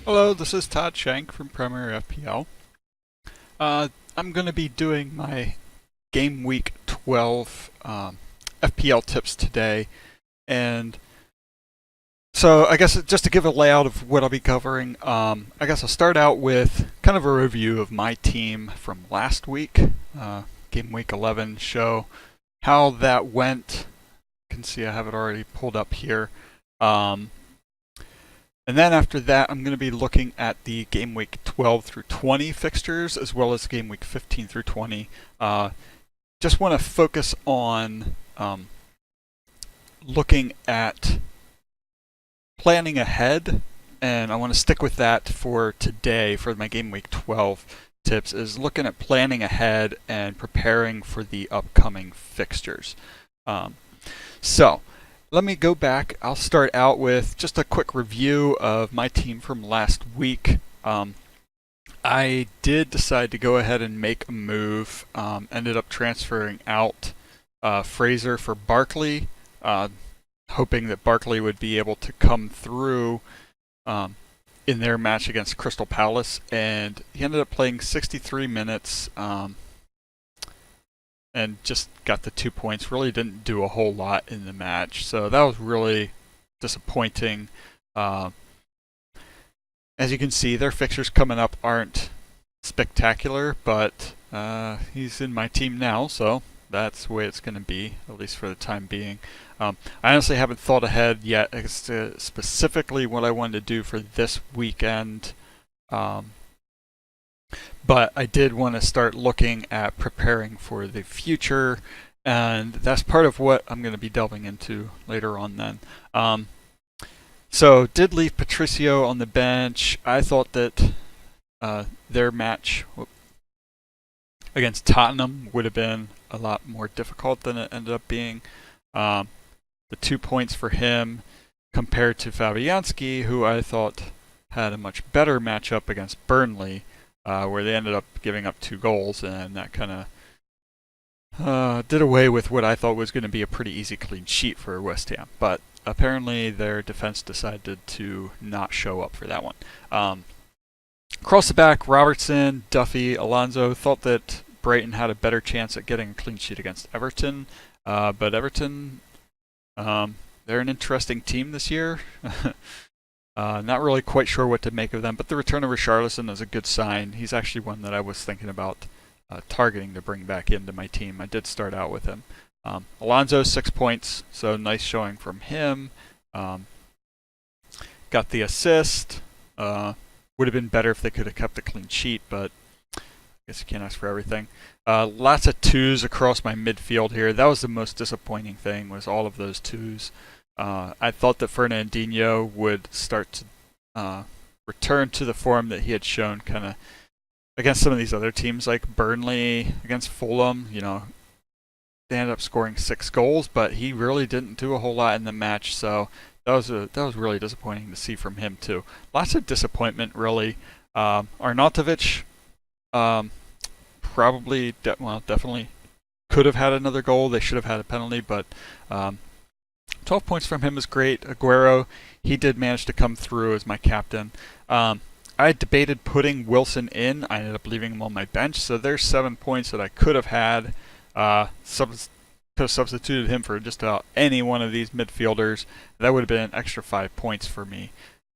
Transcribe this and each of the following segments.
Hello, this is Todd Shank from Premier FPL. I'm going to be doing my Gameweek 12 FPL tips today, and so I guess just to give a layout of what I'll be covering, I guess I'll start out with kind of a review of my team from last week, Gameweek 11 show, how that went. You can see I have it already pulled up here. And then after that, I'm going to be looking at the Game Week 12 through 20 fixtures, as well as Game Week 15 through 20. Just want to focus on looking at planning ahead, and I want to stick with that for today for my Game Week 12 tips, is looking at planning ahead and preparing for the upcoming fixtures. So let me go back. I'll start out with just a quick review of my team from last week. I did decide to go ahead and make a move. Ended up transferring out Fraser for Barkley, hoping that Barkley would be able to come through in their match against Crystal Palace, and he ended up playing 63 minutes. And just got the 2 points. Really didn't do a whole lot in the match, so that was really disappointing. As you can see, their fixtures coming up aren't spectacular, but he's in my team now, so that's the way it's going to be, at least for the time being. I honestly haven't thought ahead yet as to specifically what I wanted to do for this weekend. But I did want to start looking at preparing for the future, and that's part of what I'm going to be delving into later on then. So did leave Patricio on the bench. I thought that their match against Tottenham would have been a lot more difficult than it ended up being. The 2 points for him compared to Fabianski, who I thought had a much better matchup against Burnley, where they ended up giving up 2 goals, and that kind of did away with what I thought was going to be a pretty easy clean sheet for West Ham. But apparently their defense decided to not show up for that one. Across the back, Robertson, Duffy, Alonso. Thought that Brighton had a better chance at getting a clean sheet against Everton, but Everton, they're an interesting team this year. Not really quite sure what to make of them, but the return of Richarlison is a good sign. He's actually one that I was thinking about targeting to bring back into my team. I did start out with him. Alonso, 6 points, so nice showing from him. Got the assist. Would have been better if they could have kept a clean sheet, but I guess you can't ask for everything. Lots of 2s across my midfield here. That was the most disappointing thing, was all of those 2s. I thought that Fernandinho would start to return to the form that he had shown kind of against some of these other teams like Burnley, against Fulham. You know, they ended up scoring 6 goals, but he really didn't do a whole lot in the match, so that was really disappointing to see from him too. Lots of disappointment, really. Arnautovic probably, definitely could have had another goal. They should have had a penalty, but 12 points from him is great. Aguero, he did manage to come through as my captain. I debated putting Wilson in. I ended up leaving him on my bench, so there's 7 points that I could have had. Could have substituted him for just about any one of these midfielders. That would have been an extra 5 points for me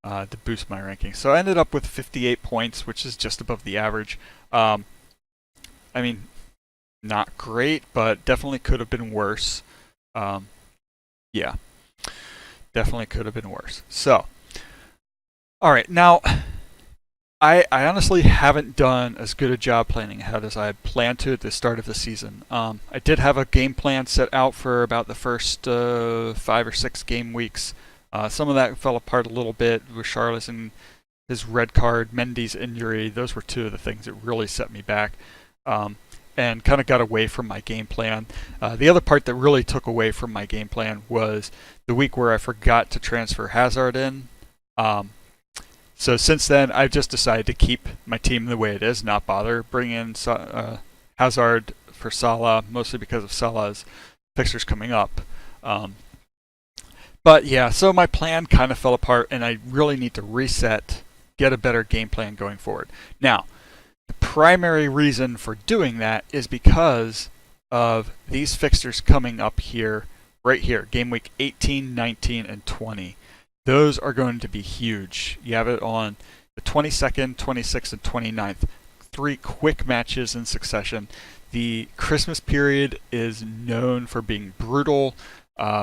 to boost my ranking. So I ended up with 58 points, which is just above the average. I mean, not great, but definitely could have been worse. Yeah, definitely could have been worse. So, all right, now I honestly haven't done as good a job planning ahead as I had planned to at the start of the season. I did have a game plan set out for about the first 5 or 6 game weeks. Some of that fell apart a little bit with Richarlison, his red card, Mendy's injury. Those were 2 of the things that really set me back. And kind of got away from my game plan. The other part that really took away from my game plan was the week where I forgot to transfer Hazard in. So since then, I've just decided to keep my team the way it is, not bother bringing in Hazard for Salah, mostly because of Salah's fixtures coming up. But yeah, so my plan kind of fell apart, and I really need to reset get a better game plan going forward. Now, the primary reason for doing that is because of these fixtures coming up here, right here, game week 18, 19, and 20. Those are going to be huge. You have it on the 22nd, 26th, and 29th. 3 quick matches in succession. The Christmas period is known for being brutal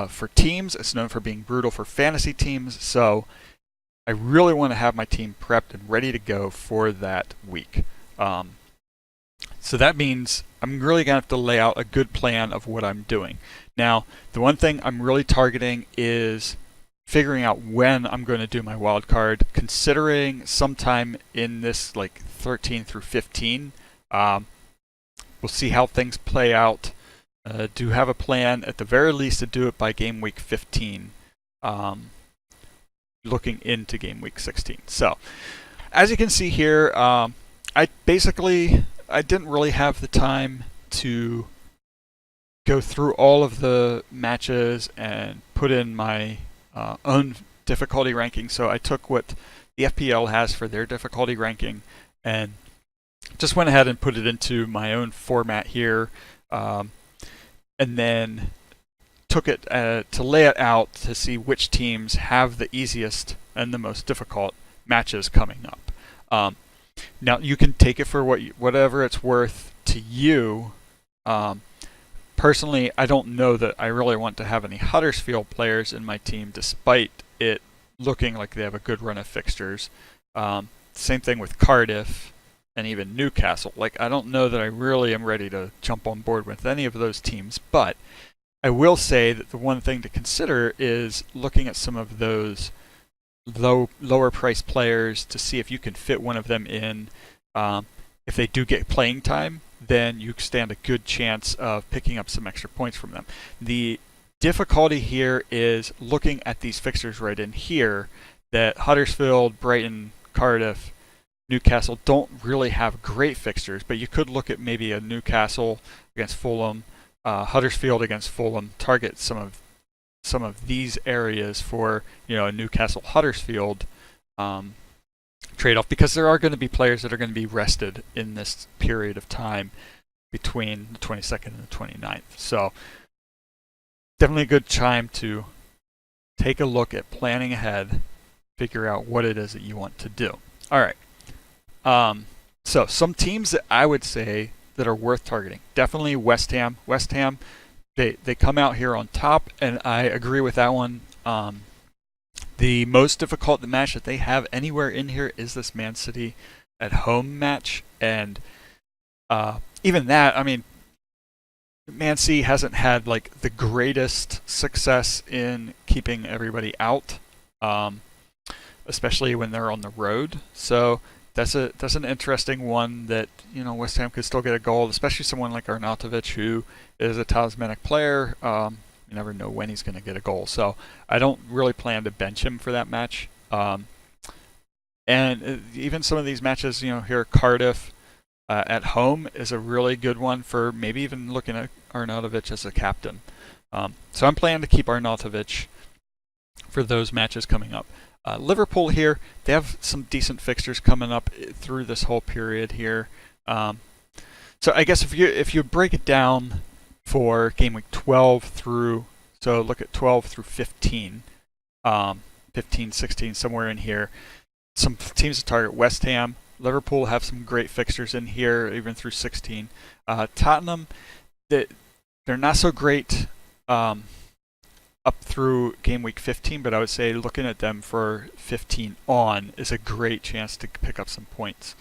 for teams. It's known for being brutal for fantasy teams. So I really want to have my team prepped and ready to go for that week. So that means I'm really going to have to lay out a good plan of what I'm doing. Now, the one thing I'm really targeting is figuring out when I'm going to do my wild card, considering sometime in this like 13 through 15. We'll see how things play out. Do have a plan at the very least to do it by game week 15, looking into game week 16. So, as you can see here, I didn't really have the time to go through all of the matches and put in my own difficulty ranking. So I took what the FPL has for their difficulty ranking and just went ahead and put it into my own format here, and then took it to lay it out to see which teams have the easiest and the most difficult matches coming up. Now you can take it for whatever it's worth to you. Personally, I don't know that I really want to have any Huddersfield players in my team, despite it looking like they have a good run of fixtures. Same thing with Cardiff and even Newcastle. Like, I don't know that I really am ready to jump on board with any of those teams, but I will say that the one thing to consider is looking at some of those lower price players to see if you can fit one of them in. If they do get playing time, then you stand a good chance of picking up some extra points from them. The difficulty here is looking at these fixtures right in here that Huddersfield, Brighton, Cardiff, Newcastle don't really have great fixtures, but you could look at maybe a Newcastle against Fulham, Huddersfield against Fulham, target some of these areas for a Newcastle Huddersfield trade-off, because there are going to be players that are going to be rested in this period of time between the 22nd and the 29th. So definitely a good time to take a look at planning ahead, figure out what it is that you want to do. All right. So some teams that I would say that are worth targeting. Definitely West Ham. West Ham, they come out here on top, and I agree with that one. The most difficult match that they have anywhere in here is this Man City at home match, and even that, I mean, Man City hasn't had like the greatest success in keeping everybody out, especially when they're on the road. So that's an interesting one that West Ham could still get a goal, especially someone like Arnautovic, who is a talismanic player. You never know when he's going to get a goal. So I don't really plan to bench him for that match. And even some of these matches, here Cardiff at home is a really good one for maybe even looking at Arnautovic as a captain. So I'm planning to keep Arnautovic for those matches coming up. Liverpool here, they have some decent fixtures coming up through this whole period here. So I guess if you break it down for game week 12 through, so look at 12 through 15, 15, 16, somewhere in here. Some teams to target: West Ham, Liverpool have some great fixtures in here, even through 16. Tottenham, they're not so great up through game week 15, but I would say looking at them for 15 on is a great chance to pick up some points.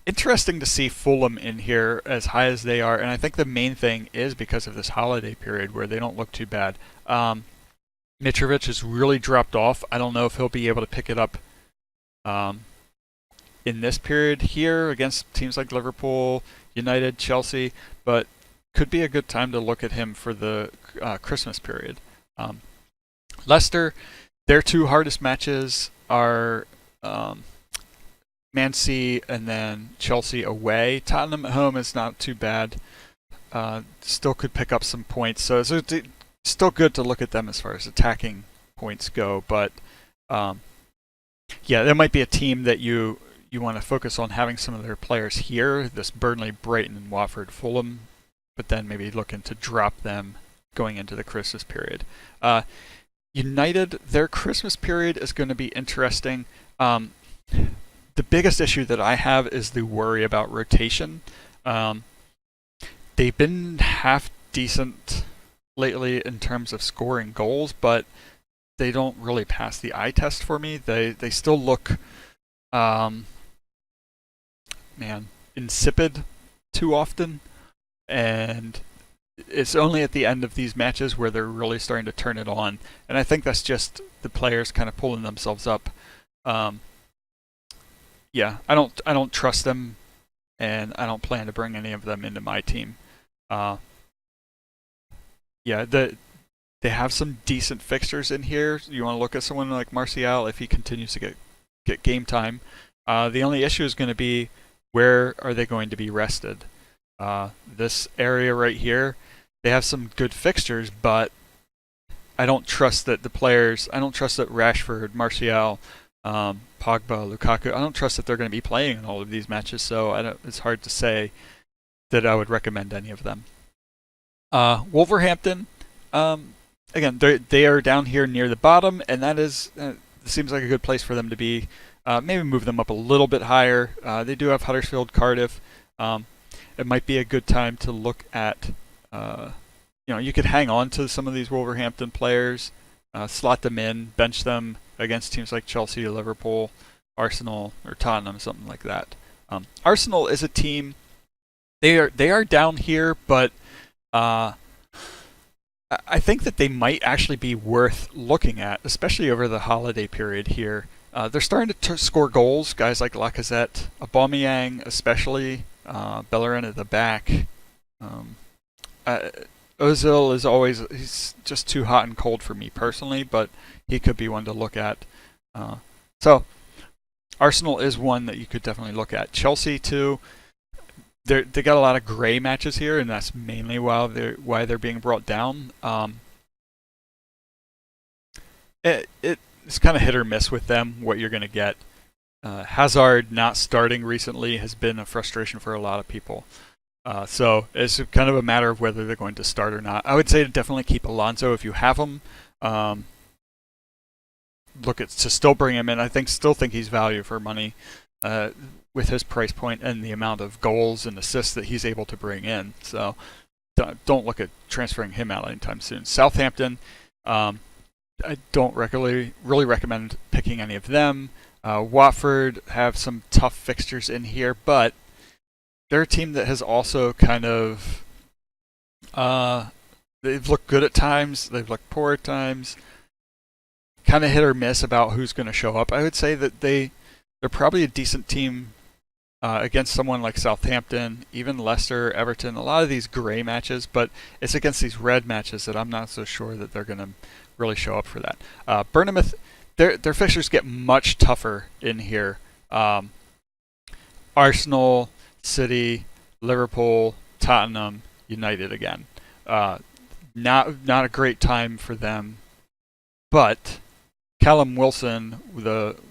Interesting to see Fulham in here as high as they are, and I think the main thing is because of this holiday period where they don't look too bad. Mitrovic has really dropped off. I don't know if he'll be able to pick it up in this period here against teams like Liverpool, United, Chelsea, but could be a good time to look at him for the Christmas period. Leicester, their two hardest matches are Man City and then Chelsea away. Tottenham at home is not too bad. Still could pick up some points. So it's still good to look at them as far as attacking points go. But Yeah, there might be a team that you want to focus on having some of their players here, this Burnley, Brighton, and Watford, Fulham, but then maybe looking to drop them going into the Christmas period. United, their Christmas period is going to be interesting. The biggest issue that I have is the worry about rotation. They've been half decent lately in terms of scoring goals, but they don't really pass the eye test for me. They still look, insipid too often, and it's only at the end of these matches where they're really starting to turn it on. And I think that's just the players kind of pulling themselves up. Yeah, I don't trust them, and I don't plan to bring any of them into my team. Yeah, they have some decent fixtures in here. You want to look at someone like Martial if he continues to get game time. The only issue is going to be, where are they going to be rested? This area right here, they have some good fixtures, but I don't trust that the players. I don't trust that Rashford, Martial, Pogba, Lukaku. I don't trust that they're going to be playing in all of these matches. So it's hard to say that I would recommend any of them. Wolverhampton, again, they are down here near the bottom, and that is seems like a good place for them to be. Maybe move them up a little bit higher. They do have Huddersfield, Cardiff. It might be a good time to look at. You could hang on to some of these Wolverhampton players, slot them in, bench them against teams like Chelsea, Liverpool, Arsenal, or Tottenham, something like that. Arsenal is a team. They are down here, but I think that they might actually be worth looking at, especially over the holiday period here. They're starting to score goals. Guys like Lacazette, Aubameyang, especially Bellerin at the back. Ozil is he's just too hot and cold for me personally, but he could be one to look at. So Arsenal is one that you could definitely look at. Chelsea too. They got a lot of gray matches here, and that's mainly why they're being brought down. It's kind of hit or miss with them what you're going to get. Hazard not starting recently has been a frustration for a lot of people. So it's kind of a matter of whether they're going to start or not. I would say to definitely keep Alonso if you have him. Look at to still bring him in. I still think he's value for money with his price point and the amount of goals and assists that he's able to bring in. So don't look at transferring him out anytime soon. Southampton, I don't really recommend picking any of them. Watford have some tough fixtures in here, but they're a team that has also kind of they've looked good at times, they've looked poor at times, kind of hit or miss about who's going to show up. I would say that they're probably a decent team against someone like Southampton, even Leicester, Everton, a lot of these gray matches, but it's against these red matches that I'm not so sure that they're going to really show up for that. Bournemouth, their fixtures get much tougher in here. Arsenal, City, Liverpool, Tottenham, United again. Not a great time for them, but Callum Wilson,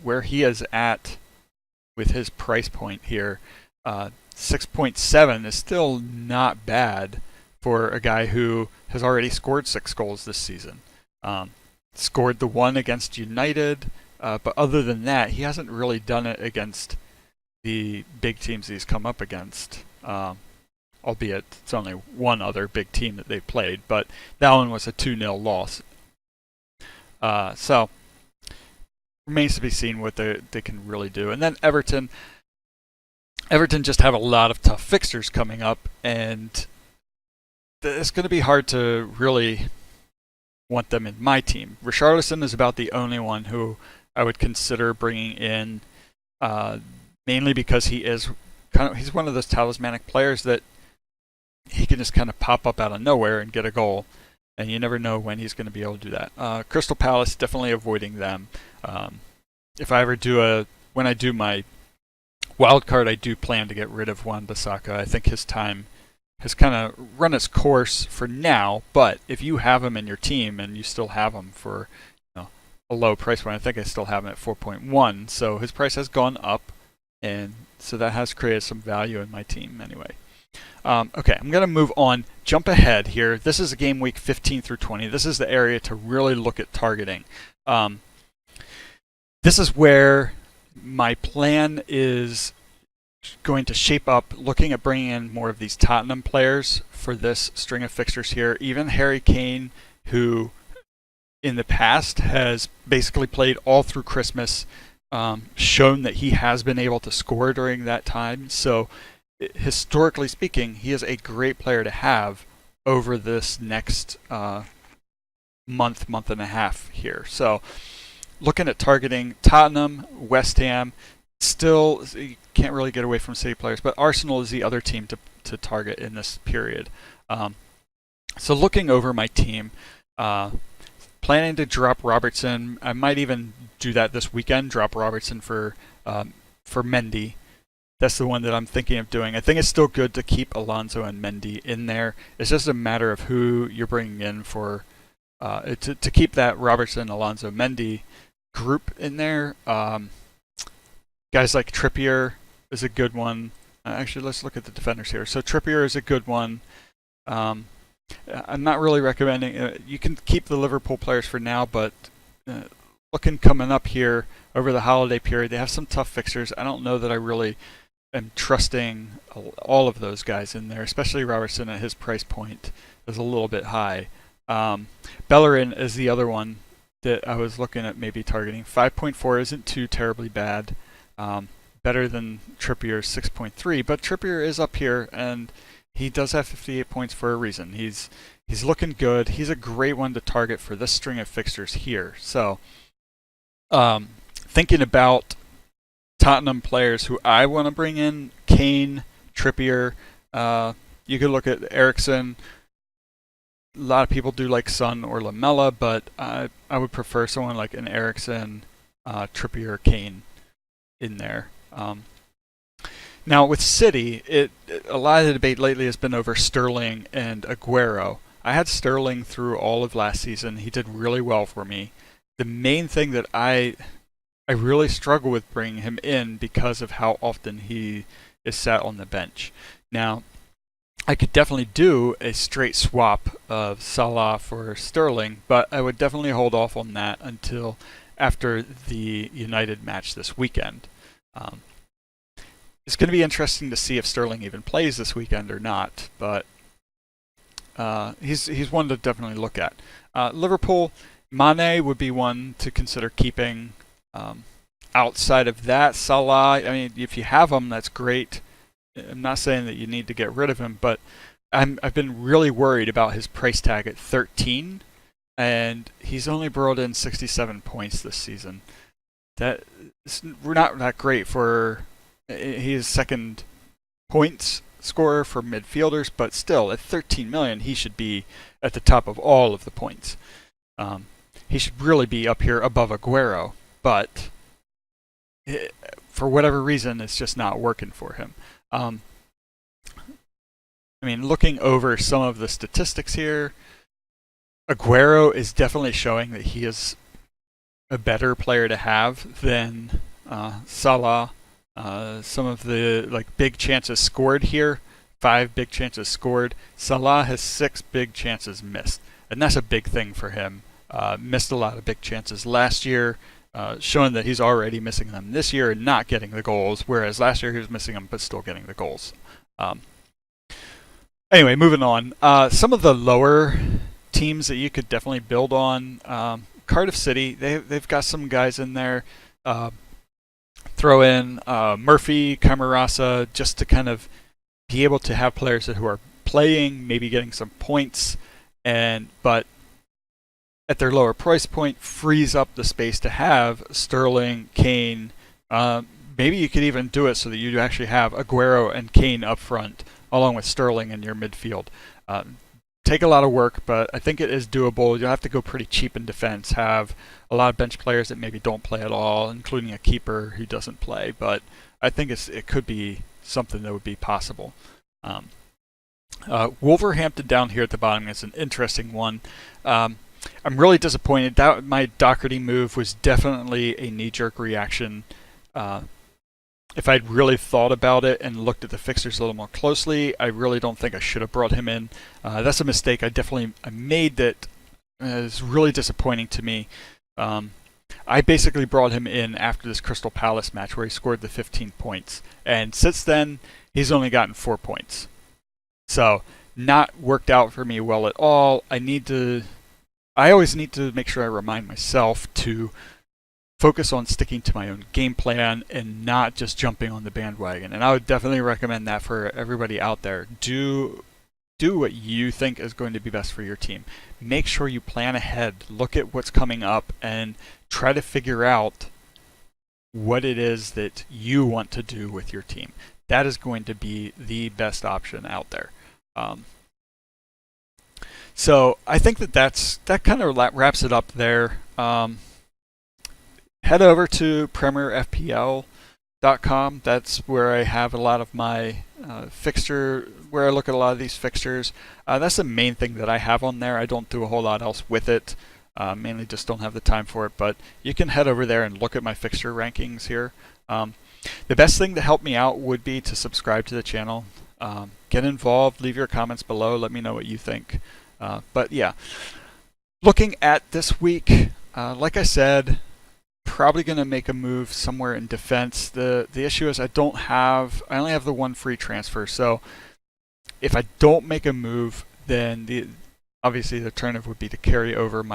where he is at with his price point here, 6.7 is still not bad for a guy who has already scored 6 goals this season. Scored the one against United, but other than that, he hasn't really done it against the big teams he's come up against. Albeit it's only one other big team that they've played, but that one was a 2-0 loss. So remains to be seen what they can really do. And then Everton just have a lot of tough fixtures coming up, and it's going to be hard to really want them in my team. Richarlison is about the only one who I would consider bringing in, mainly because he's one of those talismanic players that he can just kind of pop up out of nowhere and get a goal, and you never know when he's going to be able to do that. Crystal Palace, definitely avoiding them. When I do my wild card, I do plan to get rid of Wan-Bissaka. I think his time has kind of run its course for now, but if you have him in your team and you still have him for a low price point. I think I still have him at 4.1, so his price has gone up, and so that has created some value in my team anyway. Okay, I'm going to move on, jump ahead here. This is a game week 15 through 20. This is the area to really look at targeting. This is where my plan is going to shape up, looking at bringing in more of these Tottenham players for this string of fixtures here. Even Harry Kane, who in the past has basically played all through Christmas, shown that he has been able to score during that time. So historically speaking, he is a great player to have over this next month and a half here. So looking at targeting Tottenham, West Ham, still you can't really get away from City players, but Arsenal is the other team to target in this period. So looking over my team, planning to drop Robertson. I might even do that this weekend, drop Robertson for Mendy. That's the one that I'm thinking of doing. I think it's still good to keep Alonso and Mendy in there. It's just a matter of who you're bringing in for to keep that Robertson, Alonso, Mendy group in there. Guys like Trippier is a good one. Actually, let's look at the defenders here. So Trippier is a good one. I'm not really recommending. You can keep the Liverpool players for now, but looking coming up here over the holiday period, they have some tough fixtures. I don't know that I really am trusting all of those guys in there, especially Robertson at his price point is a little bit high. Bellerin is the other one that I was looking at maybe targeting. 5.4 isn't too terribly bad. Better than Trippier's 6.3, but Trippier is up here, and he does have 58 points for a reason. He's looking good. He's a great one to target for this string of fixtures here. So thinking about Tottenham players who I want to bring in, Kane, Trippier. You could look at Eriksen. A lot of people do like Son or Lamella, but I would prefer someone like an Eriksen, Trippier, Kane in there. Now with City, a lot of the debate lately has been over Sterling and Aguero. I had Sterling through all of last season. He did really well for me. The main thing that I really struggle with bringing him in because of how often he is sat on the bench. Now, I could definitely do a straight swap of Salah for Sterling, but I would definitely hold off on that until after the United match this weekend. It's going to be interesting to see if Sterling even plays this weekend or not, but he's one to definitely look at. Liverpool, Mane would be one to consider keeping. Outside of that, Salah, I mean, if you have him, that's great. I'm not saying that you need to get rid of him, but I've been really worried about his price tag at 13, and he's only brought in 67 points this season. We're not that great for. He is second points scorer for midfielders, but still at 13 million, he should be at the top of all of the points. He should really be up here above Aguero, but for whatever reason, it's just not working for him. I mean, looking over some of the statistics here, Aguero is definitely showing that he is a better player to have than Salah. Some of the big chances scored here, 5 big chances scored. Salah has 6 big chances missed, and that's a big thing for him. Missed a lot of big chances last year, showing that he's already missing them this year and not getting the goals, whereas last year he was missing them but still getting the goals. Anyway, moving on. Some of the lower teams that you could definitely build on. Cardiff City, they've got some guys in there. Throw in Murphy, Camarasa, just to kind of be able to have players who are playing, maybe getting some points, but at their lower price point, frees up the space to have Sterling, Kane. Maybe you could even do it so that you actually have Aguero and Kane up front, along with Sterling in your midfield. Take a lot of work, but I think it is doable. You'll have to go pretty cheap in defense, have a lot of bench players that maybe don't play at all, including a keeper who doesn't play, but I think it could be something that would be possible. Wolverhampton down here at the bottom is an interesting one. I'm really disappointed. That my Doherty move was definitely a knee-jerk reaction. If I'd really thought about it and looked at the fixtures a little more closely, I really don't think I should have brought him in. That's a mistake I made that is really disappointing to me. I basically brought him in after this Crystal Palace match where he scored the 15 points. And since then, he's only gotten 4 points. So, not worked out for me well at all. I always need to make sure I remind myself to focus on sticking to my own game plan and not just jumping on the bandwagon. And I would definitely recommend that for everybody out there. Do what you think is going to be best for your team. Make sure you plan ahead. Look at what's coming up and try to figure out what it is that you want to do with your team. That is going to be the best option out there. So I think that kind of wraps it up there. Head over to Premier FPL.com. That's where I have a lot of my fixture, where I look at a lot of these fixtures. That's the main thing that I have on there. I don't do a whole lot else with it. Mainly just don't have the time for it. But you can head over there and look at my fixture rankings here. The best thing to help me out would be to subscribe to the channel. Get involved. Leave your comments below. Let me know what you think. But yeah, looking at this week, like I said, probably going to make a move somewhere in defense. The issue is I only have the one free transfer. So if I don't make a move, then obviously the alternative would be to carry over my